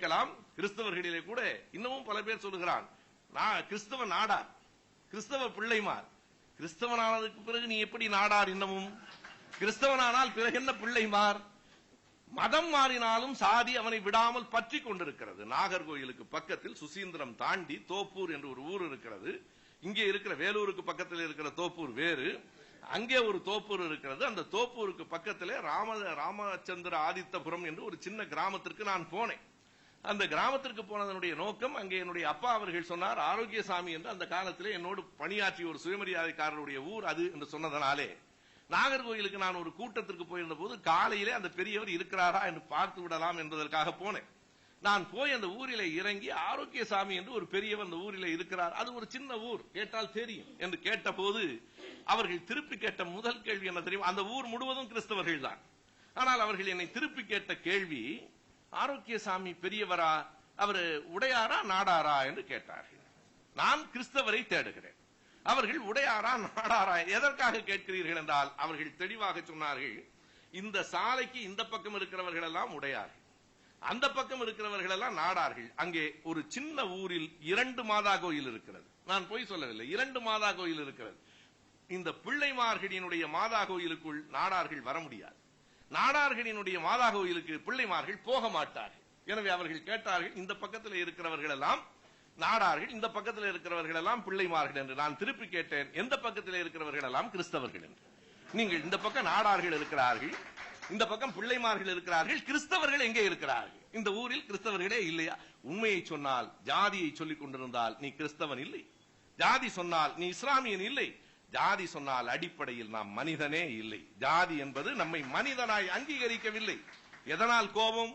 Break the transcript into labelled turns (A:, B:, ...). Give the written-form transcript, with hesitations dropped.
A: இருக்கலாம். கிறிஸ்தவர்களிலே கூட இன்னமும் பல பேர் சொல்லுகிறான், கிறிஸ்தவ நாடார், கிறிஸ்தவ பிள்ளைமார். கிறிஸ்தவனானதுக்கு பிறகு நீ எப்படி நாடார்? இன்னமும் கிறிஸ்தவனானால் பிறகு என்ன பிள்ளைமார்? மதம் மாறினாலும் சாதி அவனை விடாமல் பற்றி கொண்டிருக்கிறது. நாகர்கோயிலுக்கு பக்கத்தில் சுசீந்திரம் தாண்டி தோப்பூர் என்று ஒரு ஊர் இருக்கிறது. இங்கே இருக்கிற வேலூருக்கு பக்கத்தில் இருக்கிற தோப்பூர் வேறு, அங்கே ஒரு தோப்பூர் இருக்கிறது. அந்த தோப்பூருக்கு பக்கத்திலே ராமச்சந்திர ஆதித்தபுரம் என்று ஒரு சின்ன கிராமத்திற்கு நான் போனேன். அந்த கிராமத்திற்கு போனதனுடைய நோக்கம், அங்கே என்னுடைய அப்பா அவர்கள் சொன்னார், ஆரோக்கியசாமி என்று அந்த காலத்திலே என்னோடு பணியாற்றிய ஒரு சுயமரியாதைக்காரருடைய ஊர் அது என்று சொன்னதனாலே நாகர்கோயிலுக்கு நான் ஒரு கூட்டத்திற்கு போயிருந்த போது காலையிலே அந்த பெரியவர் இருக்கிறாரா என்று பார்த்து விடலாம் என்பதற்காக போனேன். நான் போய் அந்த ஊரிலே இறங்கி, ஆரோக்கியசாமி என்று ஒரு பெரியவர் அந்த ஊரிலே இருக்கிறார், அது ஒரு சின்ன ஊர், கேட்டால் தெரியும் என்று கேட்ட போது அவர்கள் திருப்பி கேட்ட முதல் கேள்வி என்ன தெரியும்? அந்த ஊர் முழுவதும் கிறிஸ்தவர்கள் தான். ஆனால் அவர்கள் என்னை திருப்பி கேட்ட கேள்வி, ஆரோக்கியசாமி பெரியவரா, அவர் உடையாரா நாடாரா என்று கேட்டார்கள். நான் கிறிஸ்தவரை தேடுகிறேன், அவர்கள் உடையாரா நாடாரா எதற்காக கேட்கிறீர்கள் என்றால், அவர்கள் தெளிவாக சொன்னார்கள், இந்த சாலைக்கு இந்த பக்கம் இருக்கிறவர்கள் எல்லாம் உடையார்கள், அந்த பக்கம் இருக்கிறவர்கள் எல்லாம் நாடார்கள். அங்கே ஒரு சின்ன ஊரில் 2 மாதா கோயில் இருக்கிறது. நான் போய் சொல்லவில்லை, 2 மாதா கோயில் இருக்கிறது. இந்த பிள்ளைமார்களினுடைய மாதா கோயிலுக்குள் நாடார்கள் வர முடியாது, நாடார்களினுடைய மாதா கோயிலுக்கு பிள்ளைமார்கள் போக மாட்டார்கள். எனவே அவர்கள் கேட்டார்கள், இந்த பக்கத்தில் இருக்கிறவர்கள் எல்லாம் நாடார்கள், இந்த பக்கத்தில் இருக்கிறவர்கள் எல்லாம் பிள்ளைமார்கள் என்று. நான் திருப்பி கேட்டேன், எந்த பக்கத்தில் இருக்கிறவர்கள் எல்லாம் கிறிஸ்தவர்கள் என்று. நீங்கள் இந்த பக்கம் நாடார்கள் இருக்கிறார்கள், இந்த பக்கம் பிள்ளைமார்கள் இருக்கிறார்கள், கிறிஸ்தவர்கள் எங்கே இருக்கிறார்கள்? இந்த ஊரில் கிறிஸ்தவர்களே இல்லையா? உண்மையை சொன்னால், ஜாதியை சொல்லிக் கொண்டிருந்தால் நீ கிறிஸ்தவன் இல்லை, ஜாதி சொன்னால் நீ இஸ்லாமியன் இல்லை, ஜாதி சொன்னால் அடிப்படையில் நாம் மனிதனே இல்லை. ஜாதி என்பது நம்மை மனிதனாய் அங்கீகரிக்கவில்லை. எதனால் கோபம்?